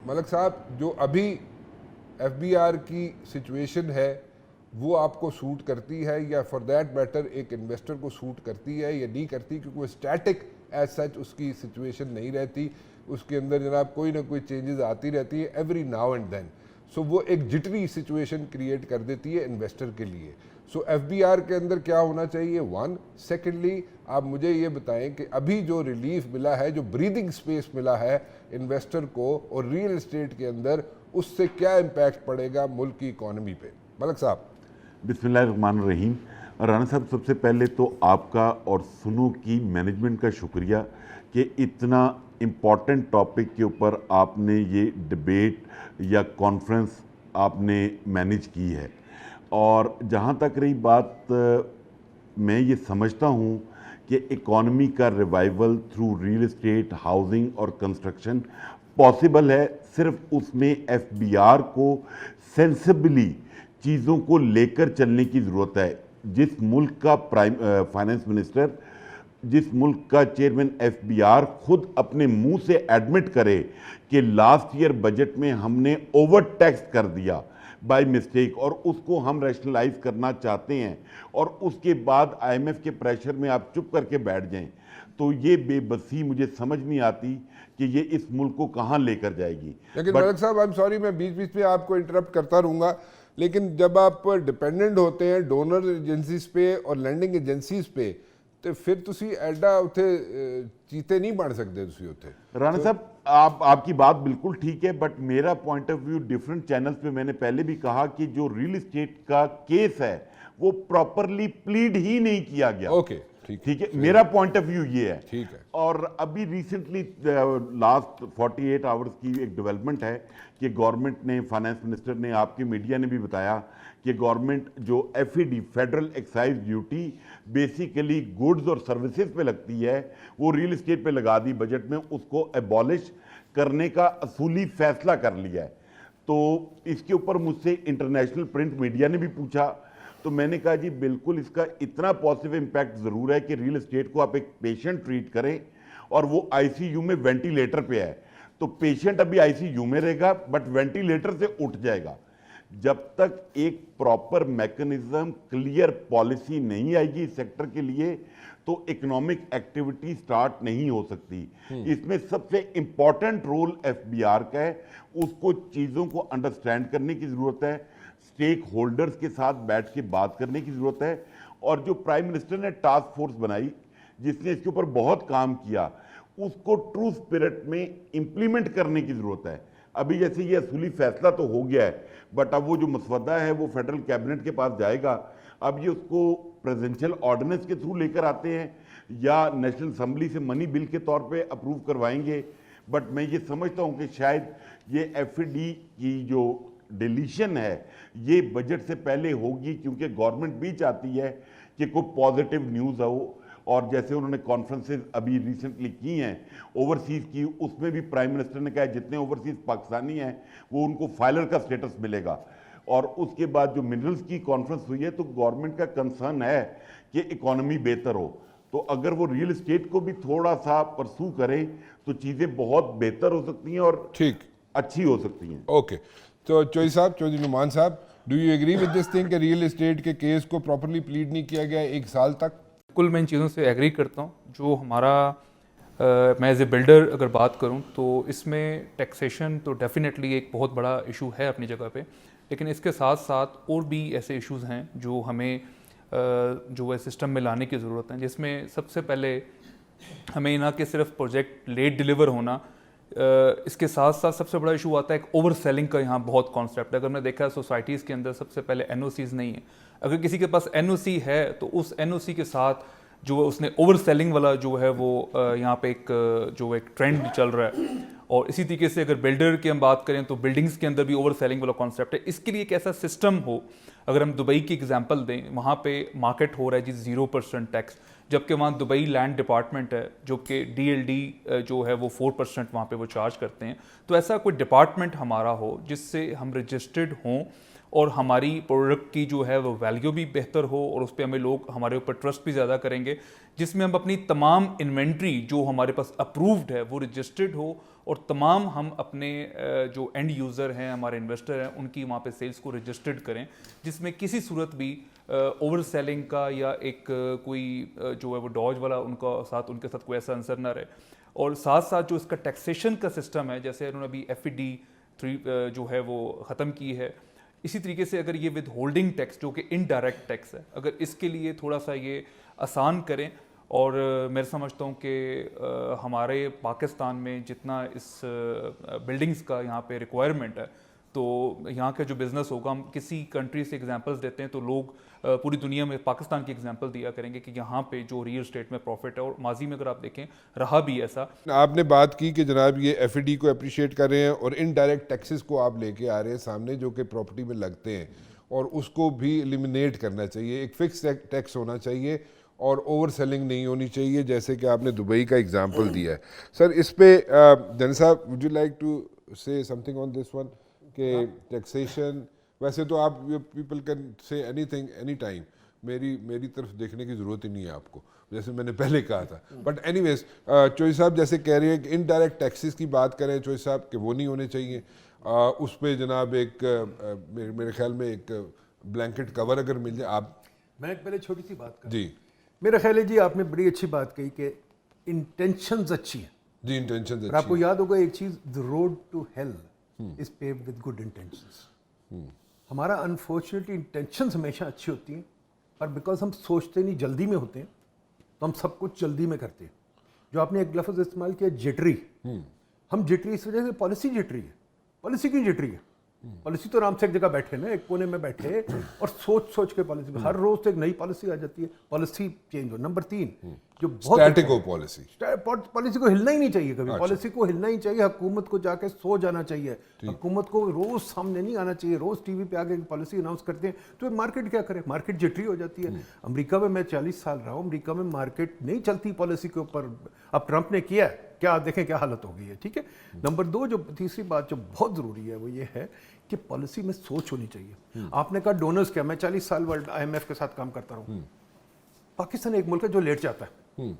ملک صاحب جو ابھی ایف بی آر کی سچویشن ہے وہ آپ کو سوٹ کرتی ہے یا فار دیٹ میٹر ایک انویسٹر کو سوٹ کرتی ہے یا نہیں کرتی؟ کیونکہ وہ اسٹیٹک ایز سچ اس کی سچویشن نہیں رہتی, اس کے اندر جناب کوئی نہ کوئی چینجز آتی رہتی ہے ایوری ناؤ اینڈ دین. سو وہ ایک جٹری سچویشن کریٹ کر دیتی ہے انویسٹر کے لیے. سو ایف بی آر کے اندر کیا ہونا چاہیے؟ ون. سیکنڈلی آپ مجھے یہ بتائیں کہ ابھی جو ریلیف ملا ہے, جو بریدنگ سپیس ملا ہے انویسٹر کو اور ریئل اسٹیٹ کے اندر, اس سے کیا امپیکٹ پڑے گا ملک کی اکانومی پہ؟ ملک صاحب. بسم اللہ الرحمن الرحیم. رانا صاحب, سب سے پہلے تو آپ کا اور سنو کی مینجمنٹ کا شکریہ کہ اتنا امپورٹنٹ ٹاپک کے اوپر آپ نے یہ ڈبیٹ یا کانفرنس آپ نے مینیج کی ہے. اور جہاں تک رہی بات, میں یہ سمجھتا ہوں کہ اکانومی کا revival through real estate, housing اور کنسٹرکشن پاسبل ہے. صرف اس میں ایف بی آر کو سینسبلی چیزوں کو لے کر چلنے کی ضرورت ہے. جس ملک کا فائنانس منسٹر, جس ملک کا چیئرمین ایف بی آر خود اپنے منہ سے ایڈمٹ کرے کہ لاسٹ ایئر بجٹ میں ہم نے اوور ٹیکس کر دیا بائی مسٹیک اور اس کو ہم ریشنلائز کرنا چاہتے ہیں, اور اس کے بعد آئی ایم ایف کے پریشر میں آپ چپ کر کے بیٹھ جائیں, تو یہ بے بسی مجھے سمجھ نہیں آتی کہ یہ اس ملک کو کہاں لے کر جائے گی. لیکن ملک صاحب, آئی ایم سوری, میں بیچ بیچ میں آپ کو انٹرپٹ کرتا رہوں گا, لیکن جب آپ ڈپینڈنٹ ہوتے ہیں ڈونر ایجنسیز پہ اور لینڈنگ ایجنسیز پہ, تو پھر تسی ایڈا اتھے چیتے نہیں بن سکتے تسی اتھے. رانا صاحب, آپ کی بات بالکل ٹھیک ہے, بٹ میرا point of view different channels پہ میں نے پہلے بھی کہا کہ جو ریئل اسٹیٹ کا کیس ہے وہ پراپرلی پلیڈ ہی نہیں کیا گیا. اوکے, ٹھیک ہے, میرا پوائنٹ آف ویو یہ ہے. ٹھیک ہے. اور ابھی ریسنٹلی لاسٹ 48 آورز کی ایک ڈیولپمنٹ ہے کہ گورنمنٹ نے, فائنانس منسٹر نے, آپ کی میڈیا نے بھی بتایا کہ گورنمنٹ جو F E D, federal excise duty basically goods اور سروسز پہ لگتی ہے, وہ ریئل اسٹیٹ پہ لگا دی بجٹ میں, اس کو ایبالش کرنے کا اصولی فیصلہ کر لیا ہے. تو اس کے اوپر مجھ سے انٹرنیشنل پرنٹ میڈیا نے بھی پوچھا, تو میں نے کہا جی بالکل اس کا اتنا پازیٹیو امپیکٹ ضرور ہے کہ ریئل اسٹیٹ کو آپ ایک پیشنٹ ٹریٹ کریں اور وہ آئی سی یو میں وینٹیلیٹر پہ ہے, تو پیشنٹ ابھی آئی سی یو میں رہے گا بٹ وینٹیلیٹر سے اٹھ جائے گا. جب تک ایک پراپر میکنزم, کلیئر پالیسی نہیں آئے گی اس سیکٹر کے لیے تو اکنامک ایکٹیویٹی سٹارٹ نہیں ہو سکتی. اس میں سب سے important role F B R کا ہے, اس کو چیزوں کو انڈرسٹینڈ کرنے کی ضرورت ہے, اسٹیک ہولڈرز کے ساتھ بیٹھ کے بات کرنے کی ضرورت ہے, اور جو پرائم منسٹر نے ٹاسک فورس بنائی جس نے اس کے اوپر بہت کام کیا, اس کو ٹرو سپرٹ میں امپلیمنٹ کرنے کی ضرورت ہے. ابھی جیسے یہ اصولی فیصلہ تو ہو گیا ہے, بٹ اب وہ جو مسودہ ہے وہ فیڈرل کیبنٹ کے پاس جائے گا. اب یہ اس کو پریزیڈنشل آرڈیننس کے تھرو لے کر آتے ہیں یا نیشنل اسمبلی سے منی بل کے طور پہ اپروو کروائیں گے, بٹ میں یہ سمجھتا ہوں کہ شاید یہ ایف ڈی کی جو ڈیلیشن ہے یہ بجٹ سے پہلے ہوگی, کیونکہ گورنمنٹ بھی چاہتی ہے کہ کوئی پازیٹیو نیوز ہو. اور جیسے انہوں نے کانفرنسز ابھی ریسنٹلی کی ہیں اوورسیز کی, اس میں بھی پرائم منسٹر نے کہا ہے جتنے اوورسیز پاکستانی ہیں وہ ان کو فائلر کا سٹیٹس ملے گا. اور اس کے بعد جو منرلز کی کانفرنس ہوئی ہے, تو گورنمنٹ کا کنسرن ہے کہ اکانومی بہتر ہو, تو اگر وہ ریئل اسٹیٹ کو بھی تھوڑا سا پرسو کریں تو چیزیں بہت بہتر ہو سکتی ہیں اور ٹھیک اچھی ہو سکتی ہیں. اوکے, تو چوہدری صاحب, چودھری نعمان صاحب, do you agree with this thing کہ ریئل اسٹیٹ کے کیس کو پراپرلی پلیڈ نہیں کیا گیا ایک سال تک؟ بالکل, میں ان چیزوں سے ایگری کرتا ہوں. جو ہمارا میں ایز اے بلڈر اگر بات کروں تو اس میں ٹیکسیشن تو ڈیفینیٹلی ایک بہت بڑا ایشو ہے اپنی جگہ پہ, لیکن اس کے ساتھ ساتھ اور بھی ایسے ایشوز ہیں جو ہمیں جو ہے سسٹم میں لانے کی ضرورت ہے, جس میں سب سے پہلے ہمیں نہ کہ صرف پروجیکٹ لیٹ ڈیلیور ہونا, اس کے ساتھ ساتھ سب سے بڑا ایشو آتا ہے ایک اوور سیلنگ کا. یہاں بہت کانسیپٹ ہے, اگر میں دیکھا سوسائٹیز کے اندر سب سے پہلے این او سیز نہیں ہیں. اگر کسی کے پاس این او سی ہے تو اس این او سی کے ساتھ جو اس نے اوور سیلنگ والا جو ہے وہ یہاں پہ ایک ٹرینڈ چل رہا ہے. اور اسی طریقے سے اگر بلڈر کی ہم بات کریں تو بلڈنگز کے اندر بھی اوور سیلنگ والا کانسیپٹ ہے. اس کے لیے ایک ایسا سسٹم ہو, اگر ہم دبئی کی ایگزامپل دیں, وہاں پہ مارکیٹ ہو رہا ہے جی 0% ٹیکس, جبکہ وہاں دبئی لینڈ ڈپارٹمنٹ ہے جو کہ ڈی ایل ڈی جو ہے وہ 4% وہاں پہ وہ چارج کرتے ہیں. تو ایسا کوئی ڈپارٹمنٹ ہمارا ہو جس سے ہم رجسٹرڈ ہوں اور ہماری پروڈکٹ کی جو ہے وہ ویلیو بھی بہتر ہو اور اس پہ ہمیں لوگ ہمارے اوپر ٹرسٹ بھی زیادہ کریں گے, جس میں ہم اپنی تمام انوینٹری جو ہمارے پاس اپرووڈ ہے وہ رجسٹرڈ ہو, اور تمام ہم اپنے جو اینڈ یوزر ہیں, ہمارے انویسٹر ہیں, ان کی وہاں پہ سیلز کو رجسٹرڈ کریں, جس میں کسی صورت بھی اوور سیلنگ کا یا ایک کوئی جو ہے وہ ڈاج والا ان کے ساتھ کوئی ایسا عنصر نہ رہے. اور ساتھ ساتھ جو اس کا ٹیکسیشن کا سسٹم ہے, جیسے انہوں نے ابھی FED جو ہے وہ ختم کی ہے, اسی طریقے سے اگر یہ ود ہولڈنگ ٹیکس جو کہ انڈائریکٹ ٹیکس ہے, اگر اس کے لیے تھوڑا سا یہ آسان کریں, اور میں سمجھتا ہوں کہ ہمارے پاکستان میں جتنا اس بلڈنگز کا یہاں پہ ریکوائرمنٹ ہے, تو یہاں کا جو بزنس ہوگا, ہم کسی کنٹری سے ایگزامپلس دیتے ہیں تو لوگ پوری دنیا میں پاکستان کی ایگزامپل دیا کریں گے کہ یہاں پہ جو ریئل اسٹیٹ میں پروفٹ ہے, اور ماضی میں اگر آپ دیکھیں رہا بھی ایسا. آپ نے بات کی کہ جناب یہ FED کو اپریشیٹ کر رہے ہیں اور انڈائریکٹ ٹیکسز کو آپ لے کے آ رہے ہیں سامنے جو کہ پراپرٹی میں لگتے ہیں, اور اس کو بھی ایلیمینیٹ کرنا چاہیے, ایک فکس ٹیکس ہونا چاہیے اور اوور سیلنگ نہیں ہونی چاہیے, جیسے کہ آپ نے دبئی کا ایگزامپل دیا ہے. سر اس پہ جن صاحب وڈ یو لائک ٹو سے some thing on this one کہ ٹیکسیشن, ویسے تو آپ people can say any thing any time, میری طرف دیکھنے کی ضرورت ہی نہیں ہے آپ کو, جیسے میں نے پہلے کہا تھا, بٹ اینی ویز چوہی صاحب جیسے کہہ رہے ہیں کہ انڈائریکٹ ٹیکسز کی بات کریں چوہی صاحب کہ وہ نہیں ہونے چاہیے, اس پہ جناب ایک میرے خیال میں ایک بلینکٹ کور اگر مل جائے. آپ میں ایک پہلے چھوٹی سی بات کروں. جی میرا خیال ہے جی آپ نے بڑی اچھی بات کہی کہ انٹینشنز اچھی ہیں. جی انٹینشن اور آپ کو یاد ہوگا ایک چیز, the road to hell is paved with good intentions. ہمارا انفارچونیٹلی انٹینشنز ہمیشہ اچھی ہوتی ہیں, اور بیکاز ہم سوچتے نہیں, جلدی میں ہوتے ہیں, تو ہم سب کچھ جلدی میں کرتے ہیں. جو آپ نے ایک لفظ استعمال کیا جٹری, ہم جٹری اس وجہ سے پالیسی جٹری ہے. پالیسی کی جٹری ہے. پالیسی تو آرام سے ایک جگہ بیٹھے نا, ایک کونے میں بیٹھے اور سوچ کے پالیسی, ہر روز تو ایک نئی پالیسی آ جاتی ہے, پالیسی چینج ہو. نمبر 3 جو بہت اسٹیٹک ہو پالیسی, پالیسی کو ہلنا ہی نہیں چاہیے کبھی, پالیسی کو ہلنا ہی چاہیے. حکومت کو جا کے سو جانا چاہیے, حکومت کو روز سامنے نہیں آنا چاہیے. روز ٹی وی پہ آگے پالیسی اناؤنس کرتے ہیں تو مارکیٹ کیا کرے, مارکیٹ جٹری ہو جاتی ہے. امریکہ میں 40 سال رہا ہوں, امریکہ میں مارکیٹ نہیں چلتی پالیسی کے اوپر. اب ٹرمپ نے کیا ہے, کیا دیکھیں کیا حالت ہو گئی ہے. ٹھیک ہے. نمبر 2 جو تیسری بات جو بہت ضروری ہے وہ یہ ہے کہ پالیسی میں سوچ ہونی چاہیے. آپ نے کہا ڈونرز کیا, میں 40 سال ورلڈ IMF کے ساتھ کام کرتا ہوں. پاکستان ایک ملک ہے جو لیٹ جاتا ہے,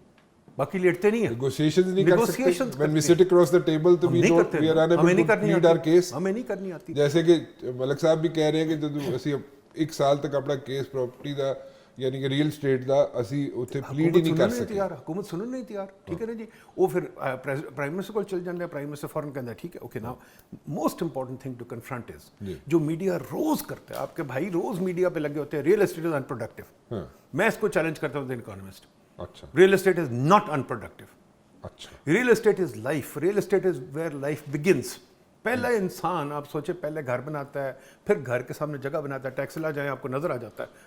باقی لیٹتے نہیں ہیں. نیگوشیشنز نہیں کر سکتے. when we sit across the table تو we are unable to plead our case. ہمیں نہیں کرنی آتی. جیسے کہ ملک صاحب بھی کہہ رہے ہیں کہ جدوں اسی 1 سال تک اپنا کیس پراپرٹی دا یعنی کہ ریئل اسٹیٹ دا اسی اتنے پلیڈ ہی نہیں کر سکتے. حکومت سننے نہیں تیار. ٹھیک ہے نا جی. وہ پھر پرائم منسٹر کو چل جانا ہے, پرائم منسٹر فوراً کہنا ہے ٹھیک ہے okay. Now most important thing to confront is جو میڈیا روز کرتا ہے, آپ کے بھائی روز میڈیا پہ لگے ہوتے ہیں, real estate is unproductive. میں اس کو چیلنج کرتا ہوں دی اکانومسٹ. اچھا, real estate is not unproductive. اچھا, real estate is life. Real estate is where life begins. پہلا انسان آپ سوچے پہلے گھر بناتا ہے, پھر گھر کے سامنے جگہ بناتا ہے, ٹیکس لا جائیں آپ کو نظر آ جاتا ہے,